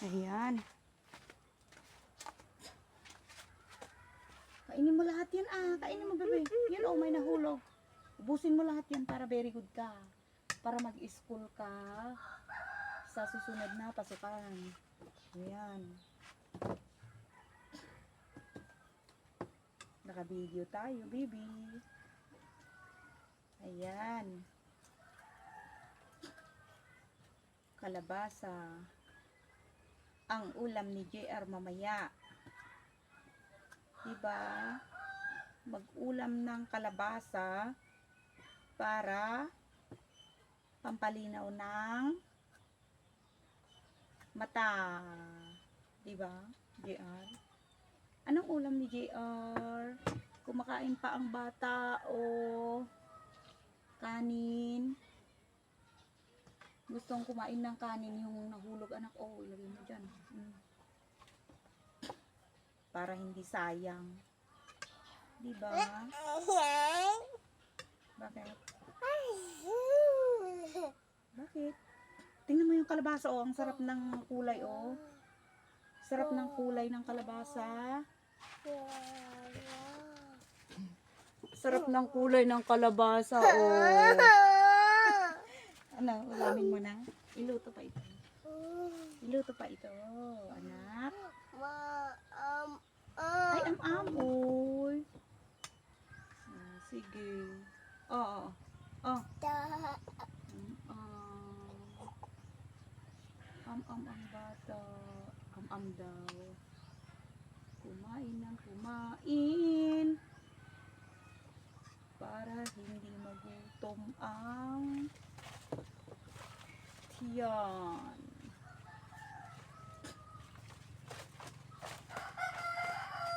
Ayan. Kainin mo lahat yan Kainin mo bebe. Yan may nahulog. Ubusin mo lahat yan para very good ka. Para mag-school ka sa susunod na pasukan. Ayan. Naka-video tayo, baby. Ayan. Kalabasa. Ang ulam ni JR mamaya. Diba? Mag-ulam ng kalabasa para pampalinaw ng mata. Diba? JR. Anong ulam ni JR? Kumakain pa ang bata o kanin? Gustong kumain ng kanin yung nahulog anak. Ilagay mo dyan. Para hindi sayang. Diba? Bakit? Bakit? Tingnan mo yung kalabasa ang sarap ng kulay Sarap ng kulay ng kalabasa. Sarap ng kulay ng kalabasa Ano, ulamin mo na? Iluto pa ito. Iluto pa ito, anak. Ay, am-amoy. Sige. Am-am ang bata. Am-am daw. Kumain ng kumain. Para hindi magutom ang tiyan.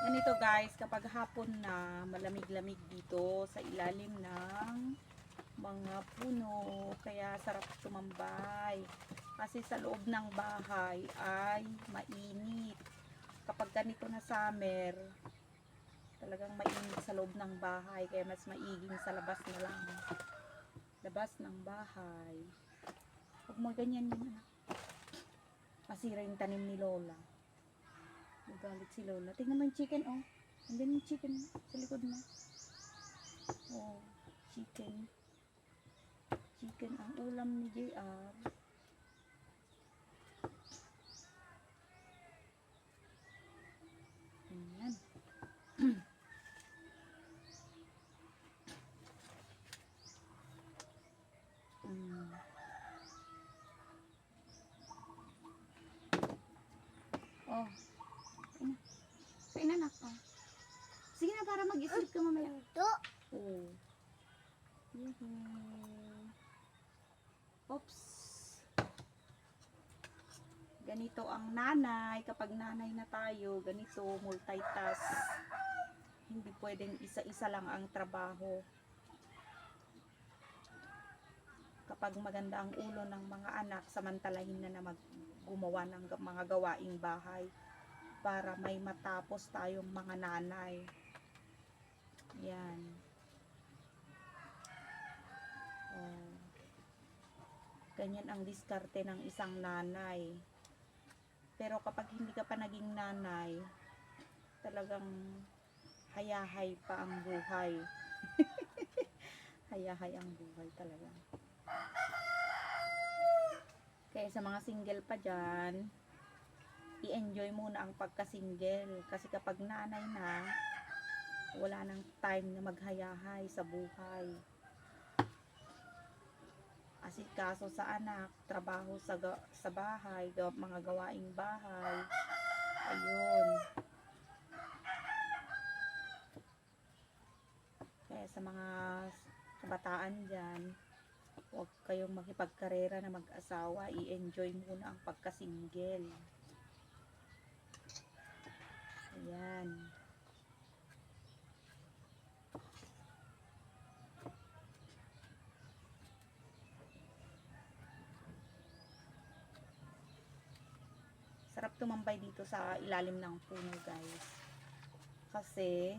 Ganito guys, kapag hapon na, malamig-lamig dito sa ilalim ng mga puno. Kaya sarap tumambay. Kasi sa loob ng bahay ay mainit. Kapag ganito na summer, talagang mainit sa loob ng bahay. Kaya mas maiging sa labas na lang. Labas ng bahay. Huwag mo ganyan yun. Masira yung tanim ni Lola. Nagalit si Lola. Tingnan mo yung chicken, Andiyan yung chicken sa likod mo. Chicken. Chicken ang ulam ni JR. Ayan. Inanak ka. Sige na, para mag-sleep ka mamaya. Oops. Ganito ang nanay. Kapag nanay na tayo, ganito, multitask. Hindi pwedeng isa-isa lang ang trabaho. Kapag maganda ang ulo ng mga anak, samantalahin na gumawa ng mga gawaing bahay para may matapos tayong mga nanay. Yan. Ganyan ang diskarte ng isang nanay. Pero kapag hindi ka pa naging nanay, talagang hayahay pa ang buhay. Hayahay ang buhay talaga. Kaya sa mga single pa dyan, i-enjoy muna ang pagka-single. Kasi kapag nanay na, wala nang time na maghayahay sa buhay. Asikaso sa anak, trabaho sa bahay, mga gawaing bahay. Ayun. Kaya sa mga kabataan dyan, huwag kayong makipagkarera na mag-asawa. I-enjoy muna ang pagka-single. Ayan. Sarap tumambay dito sa ilalim ng puno guys. Kasi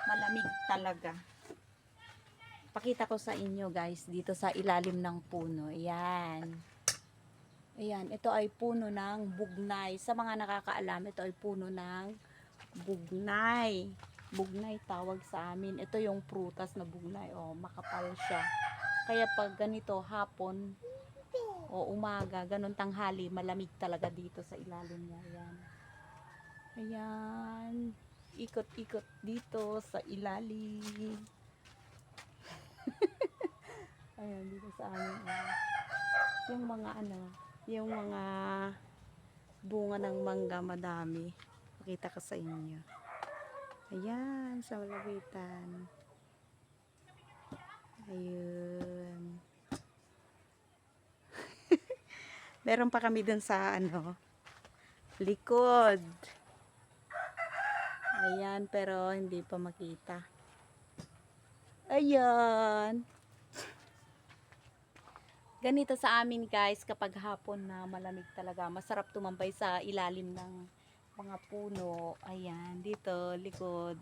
malamig talaga. Pakita ko sa inyo guys dito sa ilalim ng puno. Ayan. Ayan, ito ay puno ng bugnay. Sa mga nakakaalam, ito ay puno ng bugnay. Bugnay tawag sa amin. Ito yung prutas na bugnay. Oh, makapal siya. Kaya pag ganito hapon o umaga, ganun tanghali, malamig talaga dito sa ilalim niya. Ayan. Ayan. Ikot-ikot dito sa ilalim. Ayan, dito sa amin. Ayan. Yung mga yung mga bunga ng mangga madami. Pakita ko sa inyo. Ayan, sa malapitan. Ayun. Meron pa kami dun sa likod. Ayan, pero hindi pa makita. Ayan. Ganito sa amin guys, kapag hapon na malamig talaga, masarap tumambay sa ilalim ng mga puno. Ayan, dito, likod.